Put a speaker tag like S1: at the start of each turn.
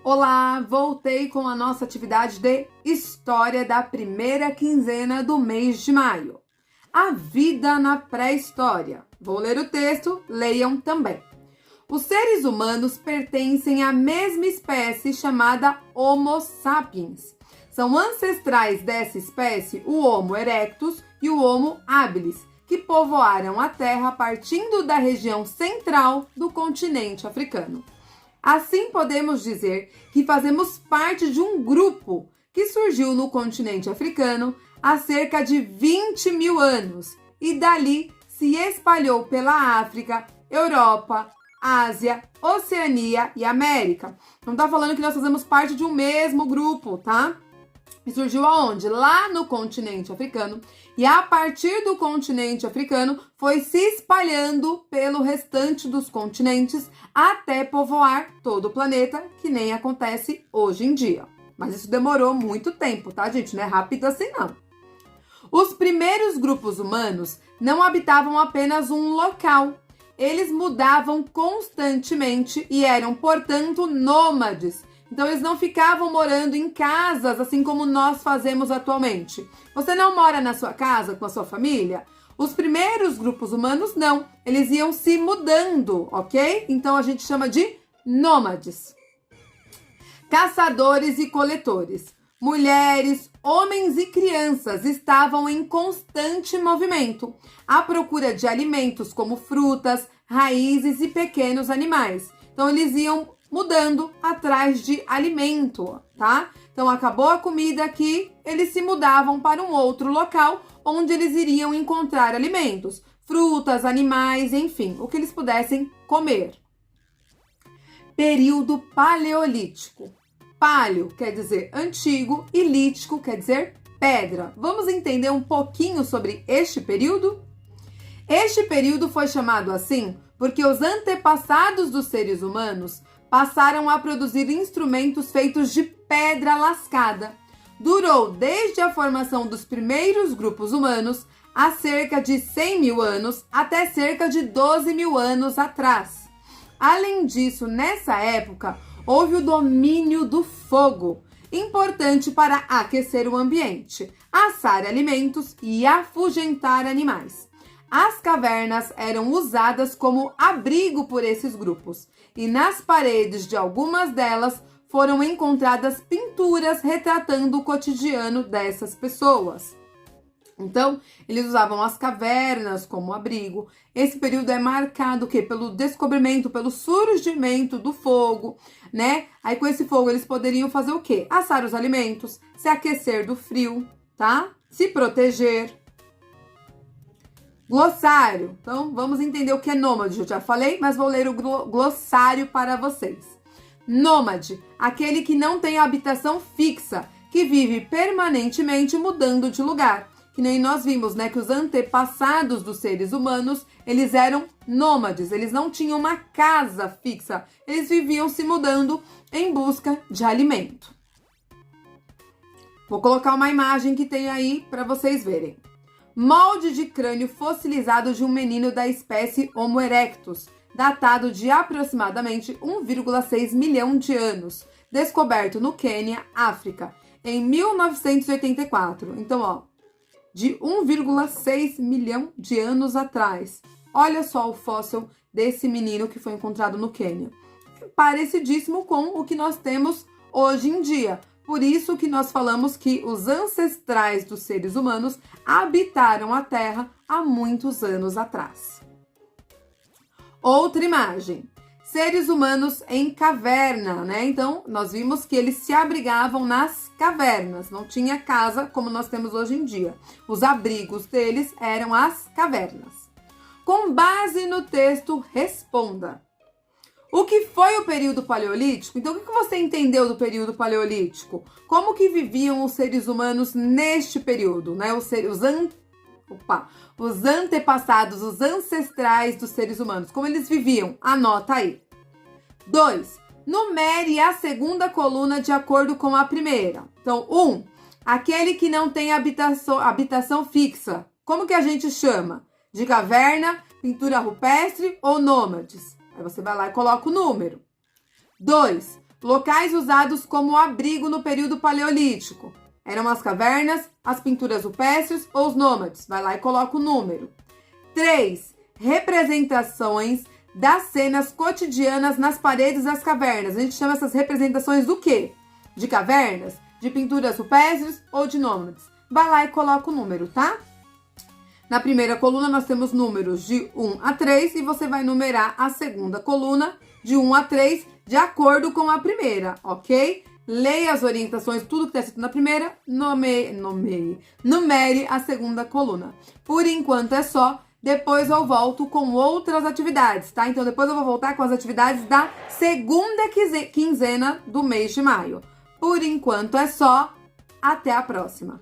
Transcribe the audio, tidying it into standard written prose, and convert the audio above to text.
S1: Olá, voltei com a nossa atividade de História da primeira quinzena do mês de maio. A vida na pré-história. Vou ler o texto, leiam também. Os seres humanos pertencem à mesma espécie chamada Homo sapiens. São ancestrais dessa espécie o Homo erectus e o Homo habilis, que povoaram a Terra partindo da região central do continente africano. Assim, podemos dizer que fazemos parte de um grupo que surgiu no continente africano há cerca de 20 mil anos e dali se espalhou pela África, Europa, Ásia, Oceania e América. Não está falando que nós fazemos parte de um mesmo grupo, tá? E surgiu aonde? Lá no continente africano. E a partir do continente africano foi se espalhando pelo restante dos continentes até povoar todo o planeta, que nem acontece hoje em dia. Mas isso demorou muito tempo, tá, gente? Não é rápido assim, não. Os primeiros grupos humanos não habitavam apenas um local. Eles mudavam constantemente e eram, portanto, nômades. Então, eles não ficavam morando em casas, assim como nós fazemos atualmente. Você não mora na sua casa com a sua família? Os primeiros grupos humanos, não. Eles iam se mudando, ok? Então, a gente chama de nômades. Caçadores e coletores. Mulheres, homens e crianças estavam em constante movimento, à procura de alimentos como frutas, raízes e pequenos animais. Então, eles iam mudando atrás de alimento, tá? Então, acabou a comida aqui, eles se mudavam para um outro local onde eles iriam encontrar alimentos, frutas, animais, enfim, o que eles pudessem comer. Período paleolítico. Paleo quer dizer antigo e lítico quer dizer pedra. Vamos entender um pouquinho sobre este período? Este período foi chamado assim porque os antepassados dos seres humanos passaram a produzir instrumentos feitos de pedra lascada. Durou desde a formação dos primeiros grupos humanos há cerca de 100 mil anos até cerca de 12 mil anos atrás. Além disso, nessa época, houve o domínio do fogo, importante para aquecer o ambiente, assar alimentos e afugentar animais. As cavernas eram usadas como abrigo por esses grupos e nas paredes de algumas delas foram encontradas pinturas retratando o cotidiano dessas pessoas. Então, eles usavam as cavernas como abrigo. Esse período é marcado pelo descobrimento, pelo surgimento do fogo, né? Aí com esse fogo eles poderiam fazer o quê? Assar os alimentos, se aquecer do frio, tá? Se proteger. Glossário. Então, vamos entender o que é nômade. Eu já falei, mas vou ler o glossário para vocês. Nômade, aquele que não tem habitação fixa, que vive permanentemente mudando de lugar. Que nem nós vimos, né, que os antepassados dos seres humanos, eles eram nômades, eles não tinham uma casa fixa, eles viviam se mudando em busca de alimento. Vou colocar uma imagem que tem aí para vocês verem. Molde de crânio fossilizado de um menino da espécie Homo erectus, datado de aproximadamente 1,6 milhão de anos, descoberto no Quênia, África, em 1984. Então, ó, de 1,6 milhão de anos atrás. Olha só o fóssil desse menino que foi encontrado no Quênia. Parecidíssimo com o que nós temos hoje em dia. Por isso que nós falamos que os ancestrais dos seres humanos habitaram a Terra há muitos anos atrás. Outra imagem. Seres humanos em caverna, né? Então, nós vimos que eles se abrigavam nas cavernas. Não tinha casa como nós temos hoje em dia. Os abrigos deles eram as cavernas. Com base no texto, responda. O que foi o período paleolítico? Então, o que você entendeu do período paleolítico? Como que viviam os seres humanos neste período, né? Os antepassados, os ancestrais dos seres humanos. Como eles viviam? Anota aí. 2. Numere a segunda coluna de acordo com a primeira. Então, 1. Aquele que não tem habitação fixa. Como que a gente chama? De caverna, pintura rupestre ou nômades? Aí você vai lá e coloca o número. 2. Locais usados como abrigo no período paleolítico. Eram as cavernas, as pinturas rupestres ou os nômades? Vai lá e coloca o número. 3. Representações das cenas cotidianas nas paredes das cavernas. A gente chama essas representações do quê? De cavernas? De pinturas rupestres ou de nômades? Vai lá e coloca o número, tá? Na primeira coluna nós temos números de 1 a 3 e você vai numerar a segunda coluna de 1 a 3 de acordo com a primeira, ok? Leia as orientações, tudo que está escrito na primeira, numere a segunda coluna. Por enquanto é só, depois eu volto com outras atividades, tá? Então depois eu vou voltar com as atividades da segunda quinzena do mês de maio. Por enquanto é só, até a próxima!